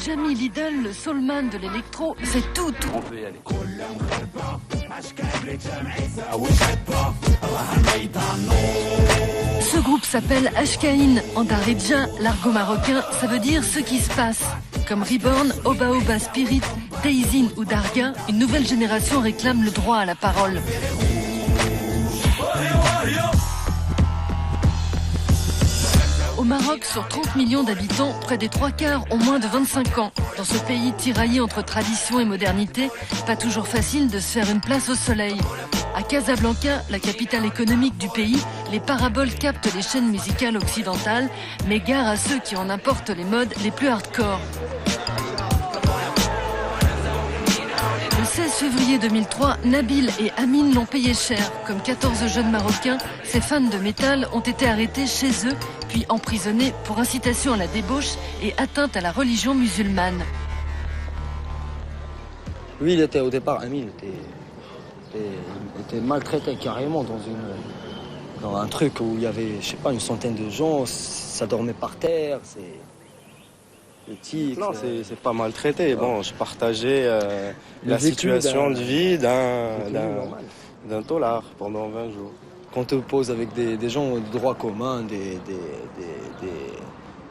Jamie Lidl, le soulman de l'électro, c'est tout. On peut y aller. Ce groupe s'appelle Ashkaïn. En darija, l'argot marocain, ça veut dire ce qui se passe. Comme Reborn, Oba Oba Spirit, Teizin ou Darga, une nouvelle génération réclame le droit à la parole. Au Maroc, sur 30 millions d'habitants, près des 3/4 ont moins de 25 ans. Dans ce pays tiraillé entre tradition et modernité, pas toujours facile de se faire une place au soleil. À Casablanca, la capitale économique du pays, les paraboles captent les chaînes musicales occidentales, mais gare à ceux qui en importent les modes les plus hardcore. Le 16 février 2003, Nabil et Amine l'ont payé cher. Comme 14 jeunes Marocains, ces fans de métal ont été arrêtés chez eux, puis emprisonnés pour incitation à la débauche et atteinte à la religion musulmane. Lui, il était au départ, Amine, était maltraité carrément dans un truc où il y avait, je sais pas, une centaine de gens, ça dormait par terre, c'est... Non, c'est pas maltraité. Bon, je partageais la situation de vie d'un tolard pendant 20 jours. Quand on te pose avec des gens de droit commun, des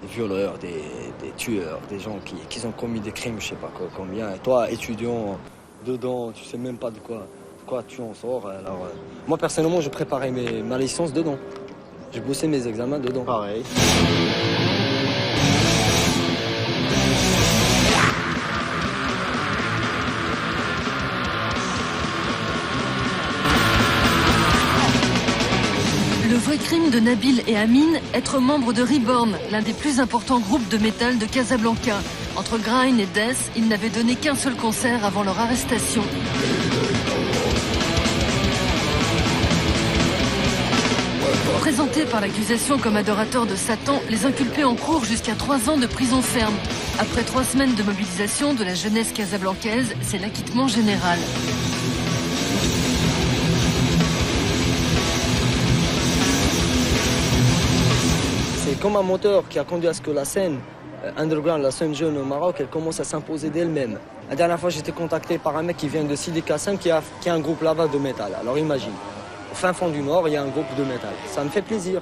violeurs, des tueurs, des gens qui ont commis des crimes, je sais pas combien. Et toi, étudiant, dedans, tu sais même pas de quoi tu en sors. Alors, moi, personnellement, je préparais ma licence dedans. J'ai bossé mes examens dedans. Pareil. Le vrai crime de Nabil et Amine, être membre de Reborn, l'un des plus importants groupes de métal de Casablanca. Entre grind et death, ils n'avaient donné qu'un seul concert avant leur arrestation. Présentés par l'accusation comme adorateurs de Satan, les inculpés encourent jusqu'à 3 ans de prison ferme. Après 3 semaines de mobilisation de la jeunesse casablancaise, c'est l'acquittement général. C'est comme un moteur qui a conduit à ce que la scène underground, la scène jeune au Maroc, elle commence à s'imposer d'elle-même. La dernière fois, j'étais contacté par un mec qui vient de Sidi Kassem qui a un groupe là-bas de métal. Alors imagine, au fin fond du Nord, il y a un groupe de métal. Ça me fait plaisir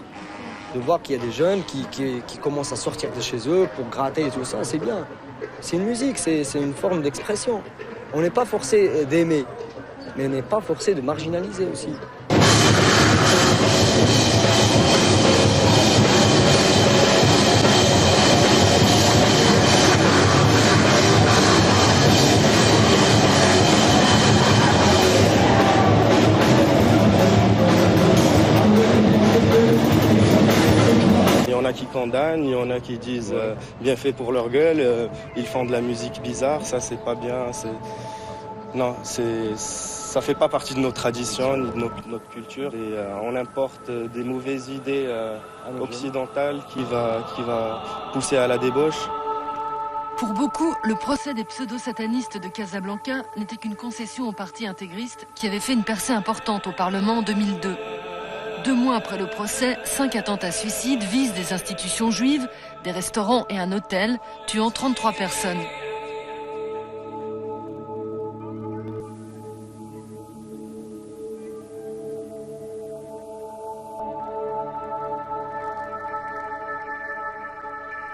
de voir qu'il y a des jeunes qui commencent à sortir de chez eux pour gratter et tout ça. C'est bien. C'est une musique, c'est une forme d'expression. On n'est pas forcé d'aimer, mais on n'est pas forcé de marginaliser aussi. Il y en a qui condamnent, il y en a qui disent bien fait pour leur gueule, ils font de la musique bizarre, ça c'est pas bien. Non, ça fait pas partie de nos traditions ni de notre culture. Et on importe des mauvaises idées occidentales qui va pousser à la débauche. Pour beaucoup, le procès des pseudo-satanistes de Casablanca n'était qu'une concession au parti intégriste qui avait fait une percée importante au Parlement en 2002. 2 mois après le procès, 5 attentats suicides visent des institutions juives, des restaurants et un hôtel, tuant 33 personnes.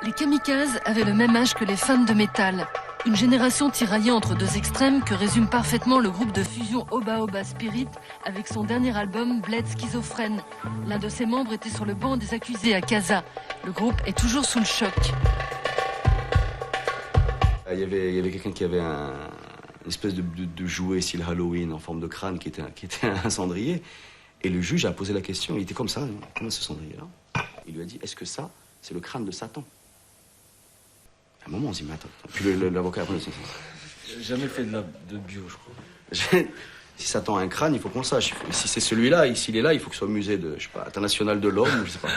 Les kamikazes avaient le même âge que les fans de métal. Une génération tiraillée entre 2 extrêmes que résume parfaitement le groupe de fusion Oba Oba Spirit avec son dernier album Bled Schizophrène. L'un de ses membres était sur le banc des accusés à Casa. Le groupe est toujours sous le choc. Il y avait quelqu'un qui avait une espèce de jouet style Halloween en forme de crâne qui était un cendrier. Et le juge a posé la question, il était comme ça, comment ce cendrier-là? Il lui a dit, est-ce que ça, c'est le crâne de Satan? À un moment, on se dit, mais attends. Puis l'avocat a pris J'ai jamais fait de bio, je crois. Si Satan a un crâne, il faut qu'on sache. Si c'est celui-là, s'il est là, il faut que ce soit au musée de, je sais pas, international de l'homme, je sais pas.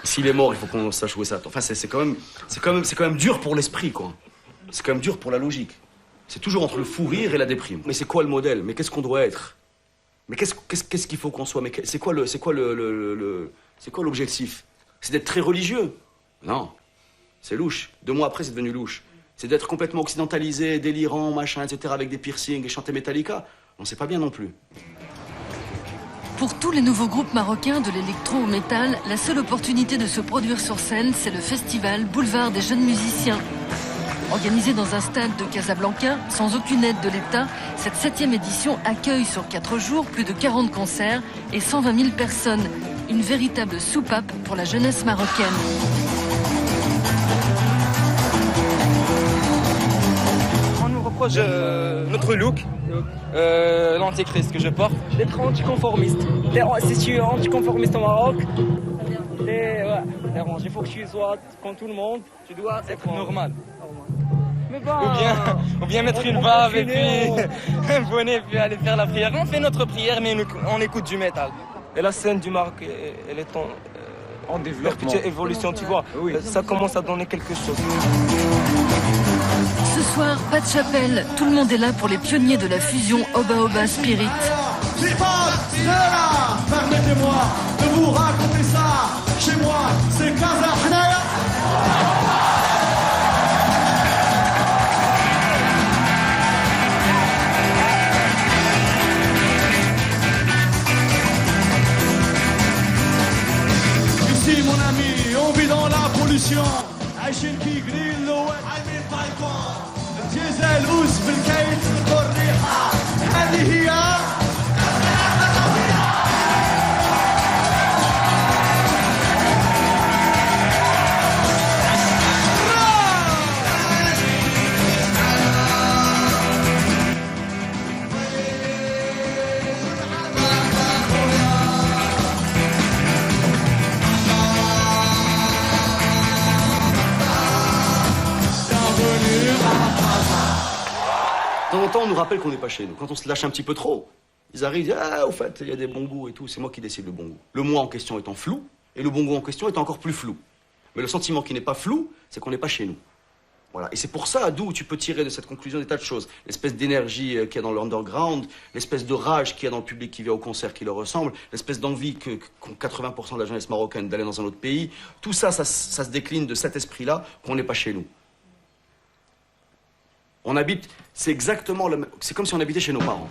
S'il est mort, il faut qu'on sache où est Satan. Enfin, c'est quand même dur pour l'esprit, quoi. C'est quand même dur pour la logique. C'est toujours entre le fou rire et la déprime. Mais c'est quoi le modèle? Mais qu'est-ce qu'on doit être? Mais qu'est-ce qu'il faut qu'on soit? Mais c'est quoi l'objectif? C'est d'être très religieux? Non. C'est louche. 2 mois après, c'est devenu louche. C'est d'être complètement occidentalisé, délirant, machin, etc., avec des piercings et chanter Metallica. Non, c'est pas bien non plus. Pour tous les nouveaux groupes marocains de l'électro au métal, la seule opportunité de se produire sur scène, c'est le festival Boulevard des jeunes musiciens. Organisé dans un stade de Casablanca, sans aucune aide de l'État, cette 7e édition accueille sur 4 jours plus de 40 concerts et 120 000 personnes. Une véritable soupape pour la jeunesse marocaine. On nous reproche notre look, l'antéchrist que je porte. D'être anticonformiste. Si tu es anticonformiste au Maroc, il faut que tu sois comme tout le monde. Tu dois être normal. Mais bon, Ou bien mettre une barbe et puis un bonnet et puis aller faire la prière. On fait notre prière mais on écoute du métal. Et la scène du Maroc, elle est en développement, petite évolution, tu vois. Oui. Ça commence à donner quelque chose. Ce soir, pas de chapelle. Tout le monde est là pour les pionniers de la fusion Oba Oba Spirit. Permettez-moi de vous raconter ça. Chez moi, c'est Casa Hnaya. Ici, mon ami, on vit dans la pollution. عايشين في جرين لو عايمين طايقون الديزل اوز بالكيت الريحه هذه هي De temps en temps, on nous rappelle qu'on n'est pas chez nous. Quand on se lâche un petit peu trop, ils arrivent, ils disent « Ah, au fait, il y a des bons goûts et tout. » C'est moi qui décide le bon goût. Le moi en question étant flou, et le bon goût en question étant encore plus flou. Mais le sentiment qui n'est pas flou, c'est qu'on n'est pas chez nous. Voilà. Et c'est pour ça, d'où tu peux tirer de cette conclusion des tas de choses. L'espèce d'énergie qu'il y a dans l'underground, l'espèce de rage qu'il y a dans le public qui vient au concert qui leur ressemble, l'espèce d'envie qu'ont 80% de la jeunesse marocaine d'aller dans un autre pays. Tout ça, ça se décline de cet esprit-là qu'on n'est pas chez nous. On habite, c'est exactement le même, c'est comme si on habitait chez nos parents.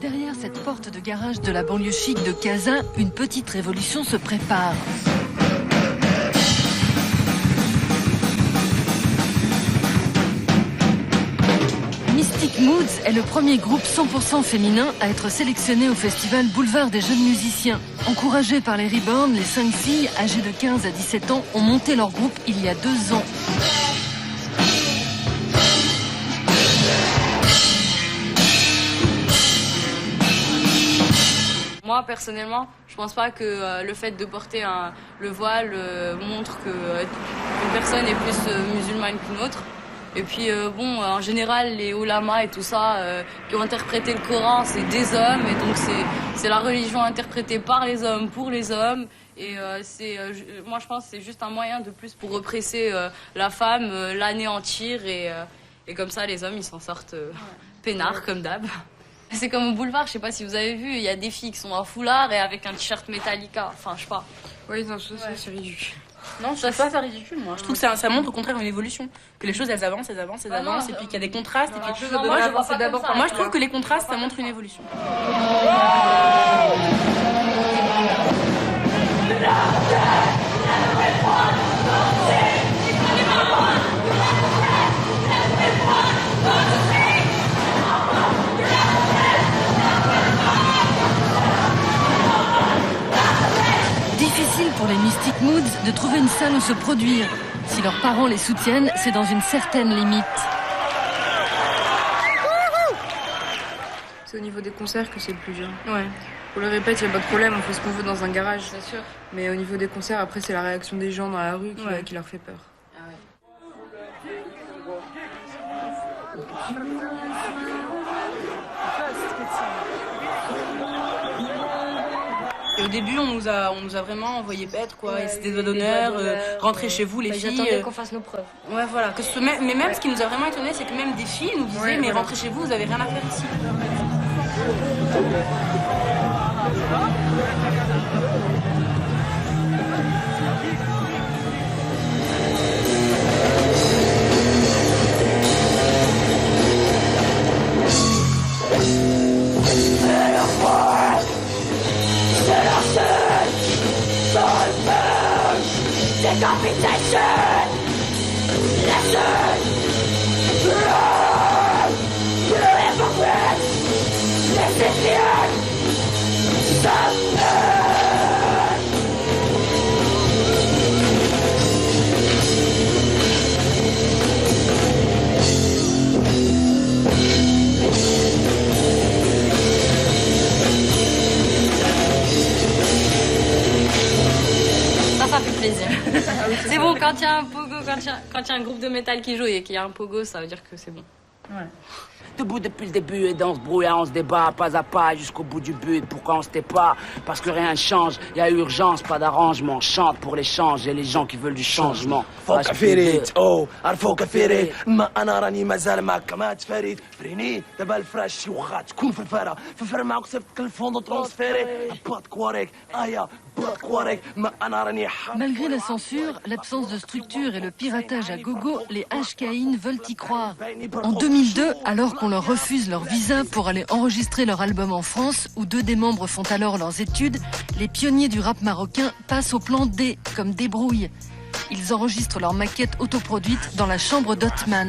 Derrière cette porte de garage de la banlieue chic de Casa, une petite révolution se prépare. Mystic Moods est le premier groupe 100% féminin à être sélectionné au festival Boulevard des jeunes musiciens. Encouragés par les Reborn, les 5 filles âgées de 15 à 17 ans ont monté leur groupe il y a 2 ans. Moi, personnellement, je pense pas que le fait de porter le voile montre qu'une personne est plus musulmane qu'une autre. Et puis, bon, en général, les ulamas et tout ça, qui ont interprété le Coran, c'est des hommes. Et donc, c'est la religion interprétée par les hommes, pour les hommes. Et moi, je pense que c'est juste un moyen de plus pour represser la femme, l'anéantir. Et comme ça, les hommes, ils s'en sortent peinards, comme d'hab. C'est comme au boulevard, je sais pas si vous avez vu, il y a des filles qui sont en foulard et avec un t-shirt Metallica. Enfin, je sais pas. Oui, non, ça, c'est ridicule. Non, je trouve pas ça ridicule, moi. Je trouve que ça montre au contraire une évolution. Que les choses, elles avancent, elles avancent, elles avancent, et puis qu'il y a des contrastes. Et puis... moi, je trouve que les contrastes, ça montre une évolution. Difficile pour les Mystic Moods de trouver une salle où se produire. Si leurs parents les soutiennent, c'est dans une certaine limite. C'est au niveau des concerts que c'est le plus dur. Ouais. Pour le répète, il n'y a pas de problème, on fait ce qu'on veut dans un garage. C'est sûr. Mais au niveau des concerts, après, c'est la réaction des gens dans la rue qui leur fait peur. Ah ouais. Et au début, on nous a vraiment envoyé paître, quoi. Et c'était des doigts d'honneur, rentrez chez vous, les filles. J'attendais qu'on fasse nos preuves. Ouais, voilà. Mais même, ce qui nous a vraiment étonné, c'est que même des filles nous disaient, mais rentrez chez vous, vous avez rien à faire ici. Ça fait plaisir. C'est bon, quand il y a un pogo, quand il y a un groupe de métal qui joue et qu'il y a un pogo, ça veut dire que c'est bon. Ouais. Debout depuis le début et dans ce brouillard on se débat pas à pas jusqu'au bout du but. Pourquoi on se tait pas? Parce que rien ne change, y a urgence, pas d'arrangement. Chante pour l'échange et les gens qui veulent du changement. فوق فريد او عرفوك فريد ما انا راني مازال معك ما تفريد فريني دابا الفراش شي واخا تكون في الفرا في الفرا معك صيفط الفوندو ترونسفيري بات كواريك ايا بات كواريك ما انا راني Malgré la censure, l'absence de structure et le piratage à gogo, les HKIN veulent y croire. En 2002, alors qu'on leur refuse leur visa pour aller enregistrer leur album en France, où 2 des membres font alors leurs études, les pionniers du rap marocain passent au plan D, comme débrouille. Ils enregistrent leur maquette autoproduite dans la chambre d'Othman.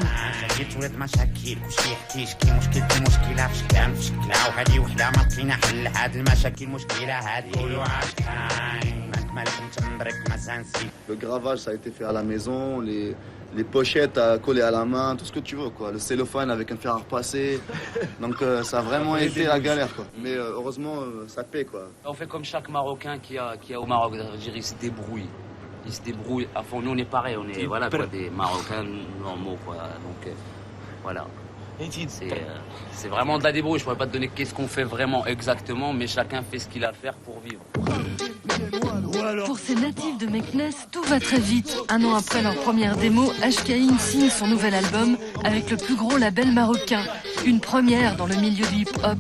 Le gravage, ça a été fait à la maison, les pochettes à coller à la main, tout ce que tu veux, quoi. Le cellophane avec un fer à repasser. Donc ça a vraiment été la galère, quoi. Mais heureusement, ça paie, quoi. On fait comme chaque Marocain qui a au Maroc, il se débrouille. Il se débrouille à fond. Nous, on est pareil, on est voilà, quoi, des Marocains normaux, quoi. Donc voilà. C'est vraiment de la débrouille. Je pourrais pas te donner qu'est-ce qu'on fait vraiment exactement, mais chacun fait ce qu'il a à faire pour vivre. Pour ces natifs de Meknès, tout va très vite. 1 an après leur première démo, HKIN signe son nouvel album avec le plus gros label marocain. Une première dans le milieu du hip-hop.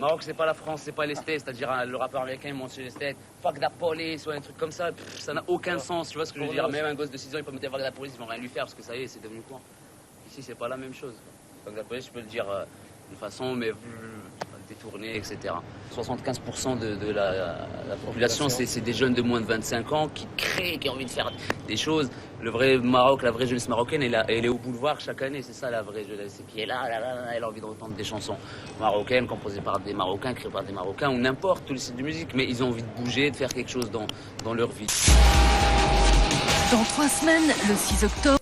Maroc, c'est pas la France, c'est pas les States, c'est-à-dire le rappeur américain il mentionne les States, fuck the police ou un truc comme ça, ça n'a aucun sens, tu vois ce que je veux dire. Même un gosse de 6 ans il peut me dire fuck the police, ils vont rien lui faire parce que ça y est, c'est devenu quoi. Ici c'est pas la même chose. Fuck the police, je peux le dire d'une façon mais détournée, etc. 75% de la population, c'est des jeunes de moins de 25 ans qui créent, qui ont envie de faire des choses. Le vrai Maroc, la vraie jeunesse marocaine, elle est au boulevard chaque année, c'est ça la vraie jeunesse, c'est qui est là, elle a envie d'entendre des chansons marocaines, composées par des Marocains, créées par des Marocains, ou n'importe, tous les styles de musique, mais ils ont envie de bouger, de faire quelque chose dans leur vie. Dans 3 semaines, le 6 octobre,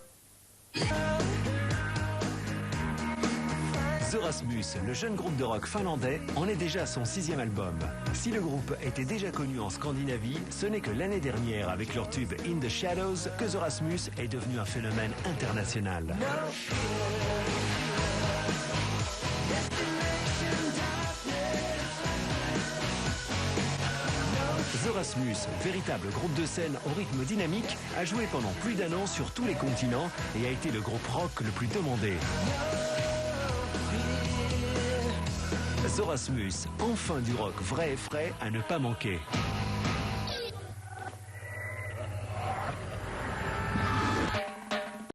Zorasmus, le jeune groupe de rock finlandais, en est déjà à son 6e album. Si le groupe était déjà connu en Scandinavie, ce n'est que l'année dernière, avec leur tube In the Shadows, que Zorasmus est devenu un phénomène international. Zorasmus, véritable groupe de scène au rythme dynamique, a joué pendant plus d'1 an sur tous les continents et a été le groupe rock le plus demandé. Zorasmus, enfin du rock vrai et frais à ne pas manquer.